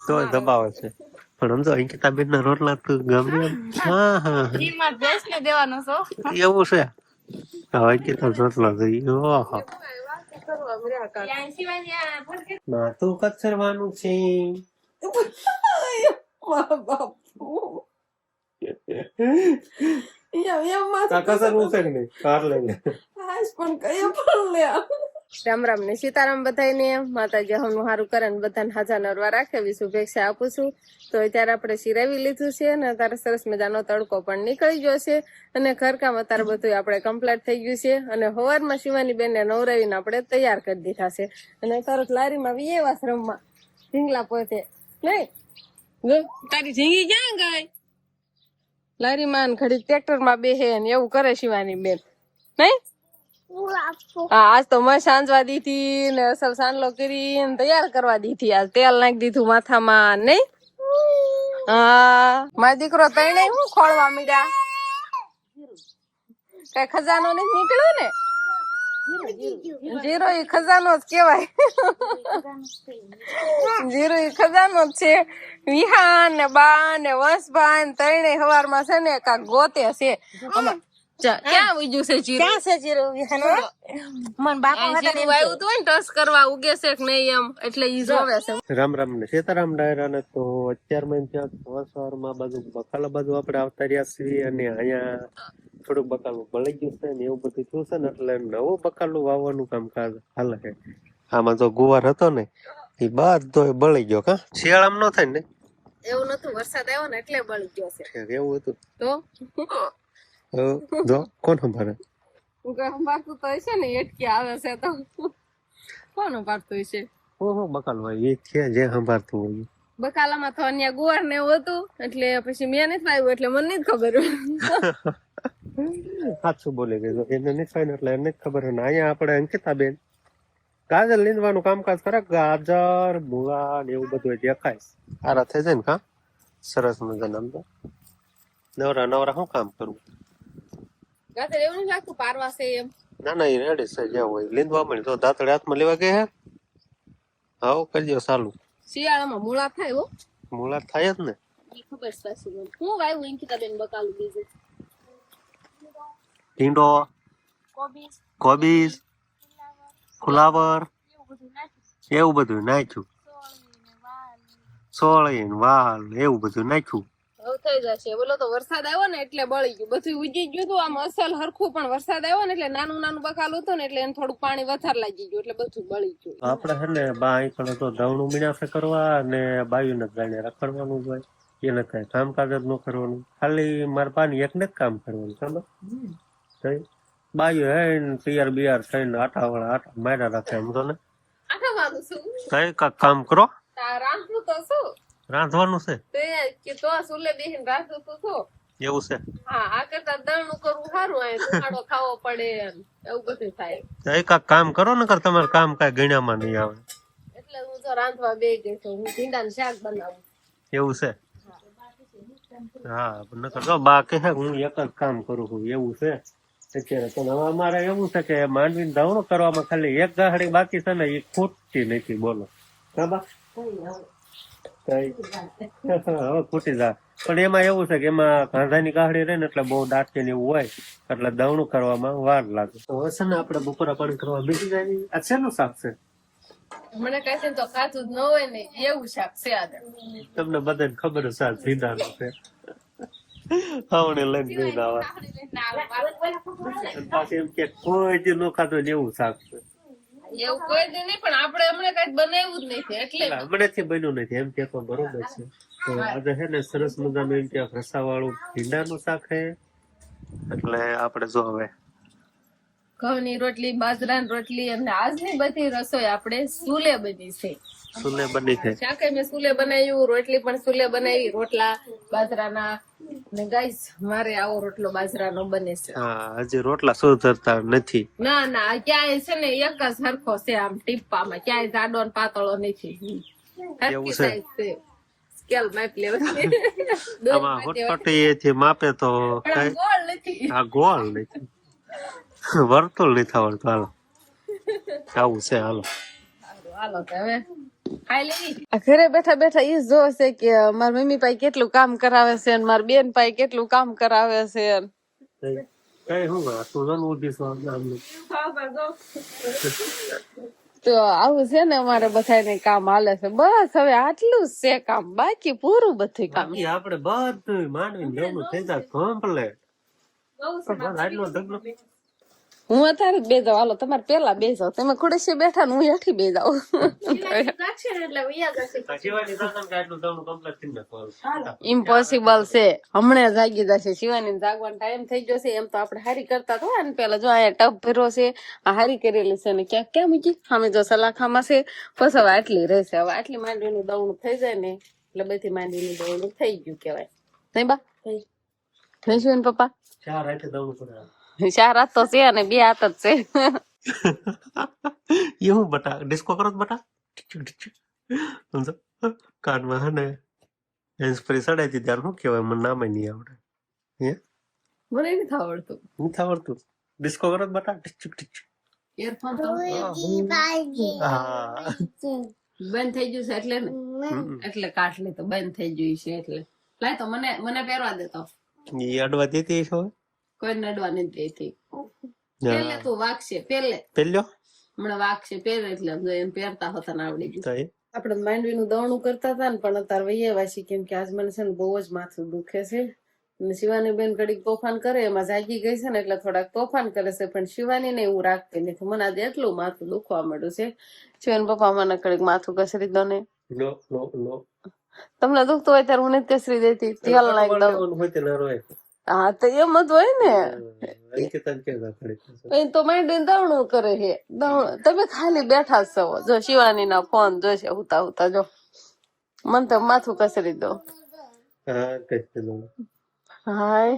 તો દબાવે છે પણ સમજો અંકિતાબેન ના રોટલા તો ગમે એમ. હા હા એવું છે. હવે અંકિતા રોટલા થઈ ઓહો માથું કચરવાનું છે. રામ રામ ને સીતારામ બધાને માતાજી હમનું સારું કરે ને બધાને હાજા નરવા રાખે એવી શુભેચ્છા આપું છું. તો અત્યારે આપણે સિરાવી લીધું છે ને અત્યારે સરસ મજાનો તડકો પણ નીકળી ગયો છે અને ઘરકામ અત્યારે બધું આપણે કમ્પ્લીટ થઈ ગયું છે અને સવારમાં શિવાની બેનને નવરાવીને આપણે તૈયાર કરી દીધા છે અને તરત લારીમાં વિયેવા રમવા ઢીંગલા પોતે નહીં તારી ઢીંગી ક્યાં ગઈ લારીમાં ઘડી ટ્રેક્ટરમાં બેહે ને એવું કરે શિવાની બેન નહીં. હા આજ તો મેં સાંજવા દીધી ને અસલ સાંજલો કરી ને તૈયાર કરવા દીધી. આજ તેલ નાખી દીધું માથામાં નહીં. હા મારો દીકરો તઈને હું ખોળવા મીડ્યા કઈ ખજાનો નથી નીકળ્યો ને. જીરો ઈ ખજાનો જ કેવાય. જીરો ઈ ખજાનો જ છે. વિહાન ને બા ને વંશભાઈ ને તઈને સવારમાં છે ને કાક ગોતે છે. ક્યાં ઉગ્યું છે જીરો? ક્યાં છે જીરો? મન બાપા હતા ને આવ્યું તો ને ટસ કરવા ઉગે છે કે નહીં એમ એટલે ઈ જોવે છે. રામ રામ ને સીતારામ ડાયરા ને તો અત્યારમાં ત્યાં સવારમાં બાજુ બકાલા બાજુ આપણે આવતા રહ્યા છીએ અને અહીંયા થોડુંક બકાલું બળી ગયું છે ને એવું બધું થયું છે ને એટલે નવું બકાલું વાવવાનું કામકાજ હાલે છે. આમાં જો ગુવાર હતો ને એ બધો બળી ગયો. કા શિયાળામાં ન થાય ને એવું નતું વરસાદ આવ્યો ને એટલે બળી ગયો છે. એવું હતું તો જો કોણ સંભાળે સંભાળતું તો હશે ને એટકી આવે છે તો કોણ સંભાળતું હશે? હું બકાલ હોય એ છે જે સંભાળતું હોય. બકાલામાં તો અન્ય ગુવાર ને એવું હતું એટલે પછી મેં નથી વાવ્યું એટલે મને નથી ખબર. સાચું બોલી ગયો એને નથી ફાઈન એટલે એને જ ખબર ને અહીંયા આપણે અંકિતાબેન ગાજર લીંદવાનું કામકાજ કરે. ગાજર મૂળા ને એવું બધું દેખાય સારા થઈ જાય ને. કા સરસ મજાના આમ તો નવરા નવરા શું કામ કરવું. ગાજર એવું નથી લાગતું પારવા છે એમ. ના ના એ રેડી છે જ્યાં હોય લીંદવા મળે તો દાંતડે હાથમાં લેવા ગયા હે. હાવ કરજો ચાલુ. શિયાળામાં મૂળા થાય હો. મૂળા થાય જ ને. ખબર છે હું વાવ્યું અંકિતાબેન બકાલું બીજું ભીંડો કોબીજ ફુલાવર એવું બધું નાખ્યું. સોળી ને વાલ એવું બધું નાખ્યું. હવે થઈ જશે. બોલો તો વરસાદ આવ્યો ને એટલે બળી ગયું બધું ઉજી ગયું હતું આમ અસલ હરખું પણ વરસાદ આવ્યો ને એટલે નાનું નાનું બકાલું હતું ને એટલે એને થોડુંક પાણી વધારે લાગી ગયું એટલે બધું બળી ગયું. આપડે છે ને બા અહીં તો દવણું મીણાસે કરવા અને બાયુને જાણે રખડવાનું હોય એને કઈ કામકાજ જ ન કરવાનું. ખાલી મારા પાની એકને જ કામ કરવાનું. ખબર બાયુ હે તૈયાર બિયાર થઈને આટા માર્યા રાખે એમ તો ને કઈ કાક કામ કરો. રાંધવું તો શું રાંધવાનું છે તો સુલે બેહીને રાંધવું તો શું એવું છે. હા આ કરતા દળનું કરવું સારું હોય ધુમાડો ખાવો પડે એવું બધું થાય. કઈ કાક કામ કરો ને કર તમારે કામ કઈ ગણ્યામાં નહીં આવે એટલે હું તો રાંધવા બે ગઈ છું. હું ભીંડાનું શાક બનાવું એવું છે. હા નકર જો બા કે હું એક જ કામ કરું છું એવું છે અત્યારે. પણ હવે અમારે એવું છે કે માંડવીને ધવણું કરવામાં ખાલી એક ગાહડી બાકી છે ને એ ખૂટતી નથી. બોલો બરાબર હવે ખૂટી જાય પણ એમાં એવું છે કે એમાં કાંધાની ગાહડી રહે ને એટલે બહુ દાંતી ને એવું હોય એટલે દવણું કરવામાં વાર લાગે. તો હવે છે ને આપડે બપોરા પાણી કરવા બેસી જાય. આ શેનું શાક છે? મને કહે છે તો ખાતું જ ન હોય ને એવું શાક છે આ. તમને બધાને ખબર છે આ ભીંડાનું છે. આવડે લઈને જઈને આવે પાછી એમ કે કોઈ જ ન ખાતું ને એવું શાક છે. એવું કોઈ દી નહીં પણ આપણે હમણાં કઈ બનાવ્યું જ નથી એટલે હમણાંથી બન્યું નથી એમ કે બરોબર છે. તો આજે છે ને સરસ મજાનું એમ કે રસા વાળું ભીંડાનું શાક છે એટલે આપણે જો હવે ઘઉંની રોટલી બાજરાની રોટલી અને આજની બધી રસોઈ આપણે સુલે બની છે. સુલે બની છે. શાકે મેં સુલે બનાવ્યું રોટલી પણ સુલે બનાવી રોટલા બાજરાના ને ગાઈસ મારે આવો રોટલો બાજરાનો બને છે. હા હજી રોટલા સુધરતા નથી. ના ના ક્યાંય છે ને એક જ સરખો છે આમ ટીપામાં ક્યાંય જાડો ને પાતળો નથી. એવું છે. સ્કેલ માપ લેવાની આમાં હોટપટીથી માપે તો ગોળ નથી. આ ગોળ નથી વર્તુળ નથી આવડતું. હાલો આવું છે. હાલો હાલો હવે આ ઘરે બેઠા બેઠા ઈ જોવે છે કે મારી મમ્મી પાસે કેટલું કામ કરાવે છે અને મારી બેન પાસે કેટલું કામ કરાવે છે. કઈ હું તું જન ઉઠી છો આમનું. તો આવું છે ને અમારે બધાને કામ હાલે છે. બસ હવે આટલું જ છે કામ, બાકી પૂરું બધું કામ. બાકી આપણે બધું માનવી દેવનું થઈ જાય કમ્પ્લેટ. આટલો ઢગલો હું અત્યારે જ બે જાઉં. હાલો તમારે પેલા બે જાવ, તમે ખુડેસી બેઠા ને હું હેઠી બે જાઉં. શિવાની દાદા કે આટલું દેવનું કમ્પ્લેટ થઈ નાખવાનું. ઇમ્પોસિબલ છે. હમણાં જાગી જશે. શિવાની જાગવાનો ટાઈમ થઈ ગયો છે. એમ તો આપણે હારી કરતા હતા ને પેલા. જો અહીંયા ટબ ભર્યો છે, આ હારી કરેલી છે ને ક્યાં ક્યાં મૂકી સામે જો સલાખામાં છે. બસ હવે આટલી રહેશે. હવે આટલી માંડવીનું દવણું થઈ જાય ને એટલે બધી માંડવીનું દવણું થઈ ગયું કેવાય. નહીં બા થઈ શું પપ્પા? 4 હાથે દવણું કરે. 4 હાથ તો છે અને 2 હાથ જ છે. એવું બટા ડિસ્કો કરો બટા સમજો કાનમાં હે ને હેન્ડ ફ્રી સડાઈ ત્યારે શું કહેવાય મને નામે નહીં આવડે. હે મને નથી આવડતું. નથી આવડતું ડિસ્કો કરો બટા ટીચુક ટીચુક ઇયરફોન હા બંધ થઈ ગયું છે એટલે ને એટલે કાઢ લે તો બંધ થઈ ગયું છે એટલે લાય તો મને પહેરવા દેતો. ઈ અડવા દેતી છો કોઈ નડવા નથી દેતી. પેલે તું વાગશે પેલે પેલ્યો હમણાં વાગશે પહેરે એટલે એમ પહેરતા હતા ને આવડી ગયું. તો એ આપડે માંડવીનું દવણું કરતા હતા ને પણ અત્યારે વૈયા વાસી કેમ કે આજ મને છે ને બહુ જ માથું દુખે છે. શિવાની બેન ઘડીક તોફાન કરે એમાં જાગી ગઈ છે ને એટલે થોડાક તોફાન કરે છે પણ શિવાની ને એવું રાખતી નથી. મને આજે એટલું માથું દુખવા માંડ્યું છે. શિવાની પપ્પા મને ઘડીક માથું કસરી દો ને. નો નો નો તમને દુખતું હોય ત્યારે હું નથી કસરી દેતી. તેલ નાખી દઉં. હોય તે ના રોય. હા તો એમ જ હોય ને. અંકિતા કે રાખડે તો માંડીને દવણું કરે છે. તમે ખાલી બેઠા છો. જો શિવાની ના ફોન જોશે હુતા હુતા. જો મને તો માથું કસરી દો. હા કઈ દો. હાય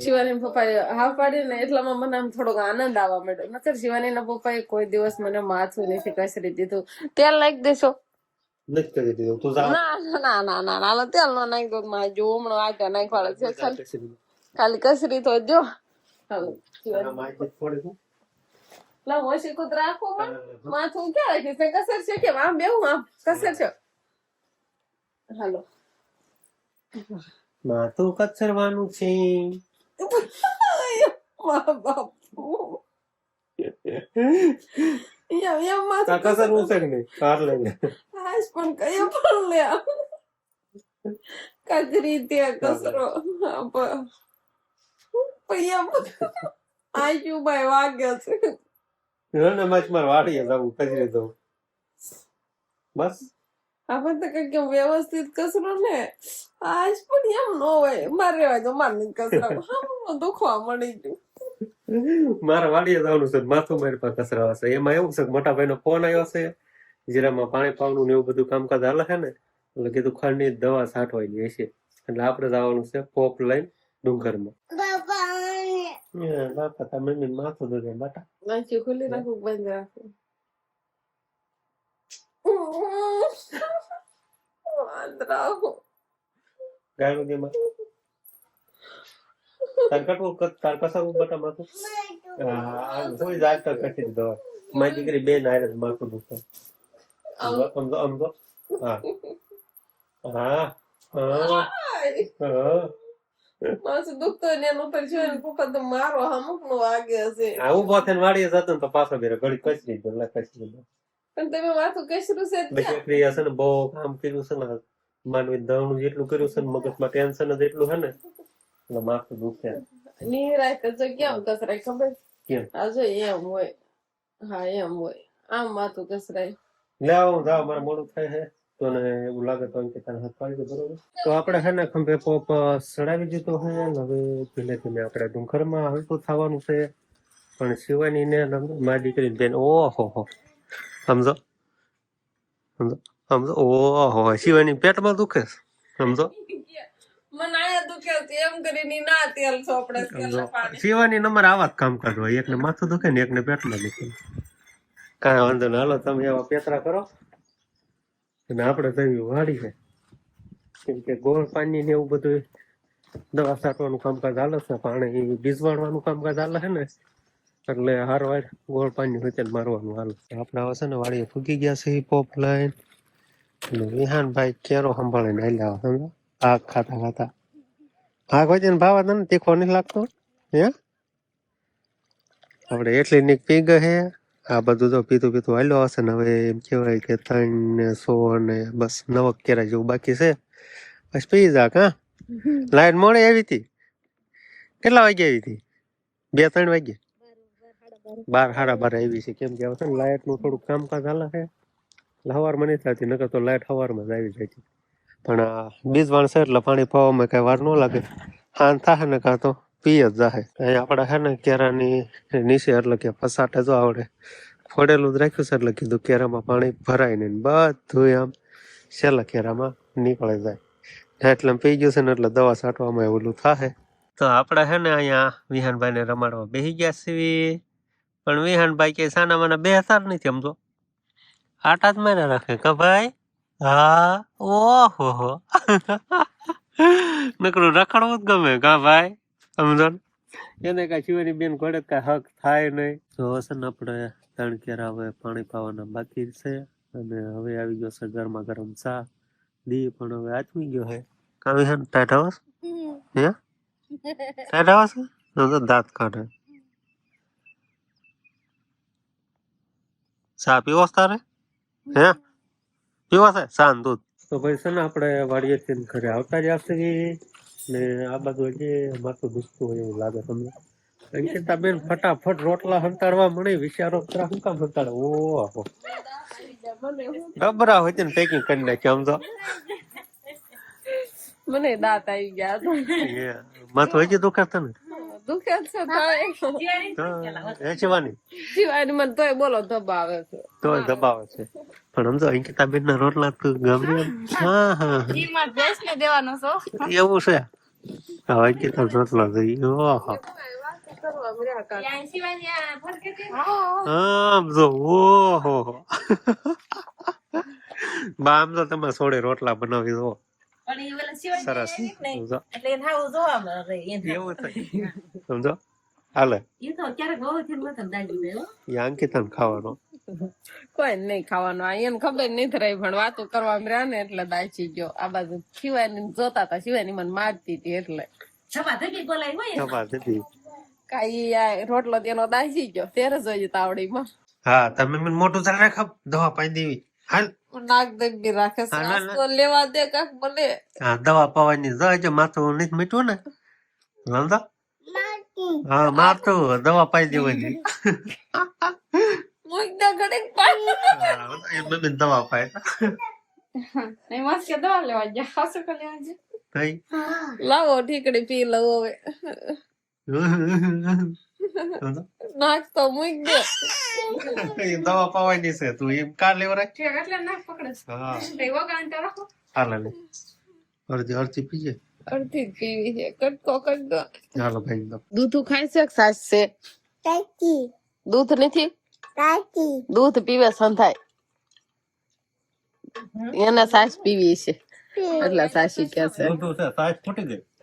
શિવાની પપ્પાએ હા પાડી ને એટલામાં મને આમ થોડોક આનંદ આવવા માંડ્યો. નકર શિવાની ના પપ્પાએ કોઈ દિવસ મને માથું નથી કસરી દીધું. તેલ નાખી દેશો? નથી કરી દીધું તું જા. ના ના ના ના ના તેલ નો નાખી દો. માં જો હમણાં આટા નાખવાળા છે. ખાલી કસરી તો જો. લા ઓછી કુત રાખો માથું ક્યાં રાખીશ? કસર છે કેમ આમ બેવું આમ કસર છે. હાલો માથું કચરવાનું છે. કસરવું છે કે નહીં? કાર લઈને પણ કયો પણ લે કચરી ત્યાં કસરો આયુભાઈ વાગ્યો છે. ને મારે વાડીએ જવું કચરી દઉં બસ. આપણે તો કઈક વ્યવસ્થિત કસરો ને આજ પણ એમ ન હોય. મારે રહેવાય તો મારે કસરા દુખવા મળી ગયું. મારે વાડીએ જવાનું છે. માથું મારી પાસે કસરા હશે. એમાં એવું છે કે મોટા ભાઈ નો ફોન આવ્યો છે. જીરામાં પાણી પાવાનું ને એવું બધું કામકાજ હાલે છે ને એટલે કીધું ખાંડની દવા છાંટવાની હશે એટલે આપડે જવાનું છે પોપ લઈને ડુંગરમાં. બાપા તમે માથું દુખે બાટા. નાચી ખુલ્લી રાખું બંધ રાખું. ગાયનું દેમાં તાર કટવું તાર કસાવું બટા માથું. હા થોડી જાત તો કટી દવા. મારી દીકરી બેન આરે માથું દુખે. આમ તો હા હા હા માથું દુખતો ને એનું ઉપર જોઈને પપ્પા તો મારો અમુક નો વાગે હશે. હા ઉભો થઈને વાડીએ જતો ને તો પાછો બેરે ઘડી કચરી દો કચરી દો. પણ તમે માથું કસરું છે દીકરી હશે ને બહુ કામ કર્યું છે ને માનવી દવનું જેટલું કર્યું છે ને મગજમાં ટેન્શન જ એટલું છે ને એટલે માથું દુખે. નિરાય તો જો કેમ કસરાય ખબર કેમ? આ જો એમ હોય. હા એમ હોય આમ માથું કસરાય. લે આવું જાવ મારે મોડું થાય છે તો ને એવું લાગે તો કે તારે હાથ પાડી દે બરોબર. તો આપણે છે ને ખંભે પોપ ચડાવી દીધો છે. હવે ધીમે ધીમે આપણે ડુંગરમાં હલકું થવાનું છે. પણ શિવાની ને મારી દીકરી બેન ઓહો હો સમજો સમજો સમજો ઓહો શિવાની પેટમાં દુખે સમજો. મને આયા દુખે એમ કરીને ના તેલ ચોપડે શિવાની નંબર આવા જ કામકાજ હોય. એકને માથું દુખે ને એકને પેટમાં દુખે. કાંઈ વાંધો ના. હાલો તમે એવા પેતરા કરો અને આપણે થયું વાડી છે કેમ કે ગોળ પાણી ને એવું બધું દવા છાંટવાનું કામકાજ હાલે છે. પાણી બીજવાળવાનું કામકાજ હાલે છે ને એટલે હારવાર ગોળ પાણી હોય મારવાનું હાલ. આપણે હવે છે ને વાડીએ ફૂગી ગયા છે પોપ લાઈન વિહાનભાઈ કેરો સંભાળીને હાલ્યા આવે, સમજો ભાગ ખાતા ખાતા. ભાગ હોય ને ભાવા તને તીખો નહીં લાગતો હે? આપણે એટલી નીક પી ગઈ હે. આ બધું તો પીતું પીતું હાલ્યો હશે ને હવે એમ કહેવાય કે 3 ને 100 ને બસ 9 કેરા જેવું બાકી છે. બસ પી જા કા. લાઈટ મોડે આવી હતી. કેટલા વાગે આવી હતી? 2-3 વાગે. 12-12:30 આવી છે. કેમ કે હવે લાઈટ નું થોડુંક કામકાજ હાલે છે. સવારમાં નથી થતી, નકર તો લાઈટ સવારમાં જ આવી જાય. પણ બીજવાણ છે એટલે પાણી પાવામાં કઈ વાર ન લાગે. હાન થાય ને કાં તો પી જ જાય. અહીં આપણે છે ને કેરાની નીચે એટલે કે પસાટે જો આવડે ફોડેલું જ રાખ્યું છે એટલે કીધું કેરામાં પાણી ભરાય નહીં, બધું આમ છેલ્લા કેરામાં નીકળે જાય. એટલે પી ગયું છે ને એટલે દવા છાંટવામાં ઓલું થાય. તો આપણે છે ને અહીંયા વિહાનભાઈ ને રમાડવા બેસી ગયા છીએ, પણ વિહાનભાઈ કે સાના મને બેસતા જ નથી. સમજો આટા જ મારે રાખે કા ભાઈ? હા, ઓહો નકરું રખડવું જ ગમે કા ભાઈ? સમજો ને? એને કઈ શિવાની બેન ઘોડે કઈ હક થાય નહીં. તો હશે ને આપણે 3 કેરા હવે પાણી પાવાના બાકી છે, અને હવે આવી ગયો છે ગરમા ગરમ ચા. દી પણ હવે આચમી ગયો હે. કાવી હે ટાઈટ આવસ હે? ટાઈટ આવસ તો દાંત કાઢે. ચા પીવો તારે હે? પીવો છે ચા ને દૂધ? તો ભાઈ છે ને આપણે વાડીએથી ઘરે આવતા જ આવશે ને આ બાજુ હજી માથું દુખતું હોય એવું લાગે તમને. અંકિતા બેન ફટાફટ રોટલા હંતાડવા મળી. વિચારો શું કામ હંતાડે? ઓહો ડબરા હોય ને પેકિંગ કરી નાખી. સમજો મને દાંત આવી ગયા હતા. માથું હજી દુખે છે ને? દુખે જ છે એ શિવાની જીવાની મને તોય બોલો દબાવે છે. તો દબાવે છે. પણ સમજો અંકિતા બેન ના રોટલા તો ગમે. હા હા દેવાનો છો એવું છે. હવે અંકિતા રોટલા થઈ. ઓહો આમ જો ઓહો બા આમ તો તમે સોડે રોટલા બનાવી દો સરસ. એવું થાય સમજો હાલે. અંકિતા ખાવાનો કોઈ નહીં ખાવાનું. આ એને ખબર નહીં રહી પણ વાતો કરવા રહ્યા ને એટલે દાચી ગયો. આ બાજુ શિવાની જોતા હતા. શિવાની મને મારતી હતી એટલે કઈ રોટલો તેનો દાચી ગયો. તેરે જોઈએ તાવડીમાં. હા તમે મને મોટું ચાલ રાખ દવા પાઈ દેવી. હાલ નાક દબી રાખે છે. નાસ્તો લેવા દે કાક મને. હા દવા પાવાની જાય માથું નથી મીઠું ને સમજા. હા મારતું દવા પાઈ દેવાની. દવા પાય લાવો ઠીકડી પી લવો હવે. નાખતો મૂક દે. દવા પાવાની છે તું એમ કાર લેવા રાખ. અડધી અડધી પીજે. અડધી જ પીવી છે. કટકો કરી દો. ચાલો ભાઈ દૂધ ખાય છે કે સાસ છે? દૂધ નથી. દૂધ પીવે સંધાય એને સાસ પીવી છે એટલે સાસી કે છે.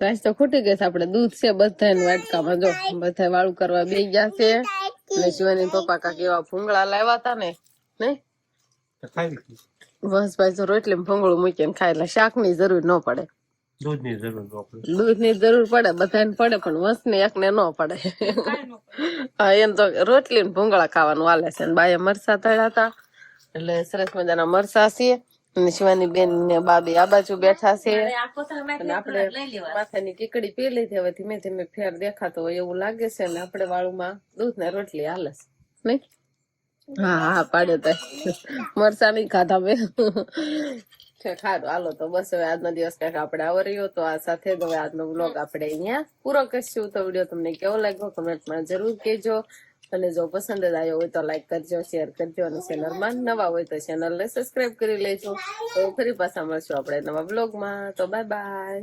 સાસ તો ખૂટી ગઈ છે. આપણે દૂધ છે બધા વાટકામાં. જો બધા વાળું કરવા બે ગયા છે. અને શિવાની પપ્પા કાક એવા ભૂંગળા લાવ્યા હતા ને નઈ બસ ભાઈ જો રોટલી ભૂંગળું મૂકીને ખાય એટલે શાક ની જરૂર ન પડે. દૂધ ની જરૂર પડે બધાને પડે પણ વંશ ને એક ને ન પડે. હા એમ તો રોટલી ને ભૂંગળા ખાવાનું હાલે છે. બાએ મરસા તળ્યા હતા એટલે સરસ મજાના મરસા છે. અને શિવાની બેન ને બાબી આ બાજુ બેઠા છે. અને આપણે માથાની ટીકડી પી લીધી. હવે ધીમે ધીમે ફેર દેખાતો હોય એવું લાગે છે. અને આપણે વાળુમાં દૂધ ને રોટલી હાલે છે નઈ? હા હા પાડ્યો તો મરસા નઈ ખાધા મેં. ખાધું હાલો તો બસ હવે આજનો દિવસ કઈક આપણે આવર્યો તો આ સાથે જ હવે આજનો વ્લોગ આપણે અહીંયા પૂરો કરશું. તો વિડીયો તમને કેવો લાગ્યો કમેન્ટમાં જરૂર કહેજો. અને જો પસંદ જ આવ્યો હોય તો લાઈક કરજો, શેર કરજો. અને ચેનલમાં નવા હોય તો ચેનલને સબસ્ક્રાઇબ કરી લેજો. તો ફરી પાછા મળશું આપણે નવા બ્લોગમાં. તો બાય બાય.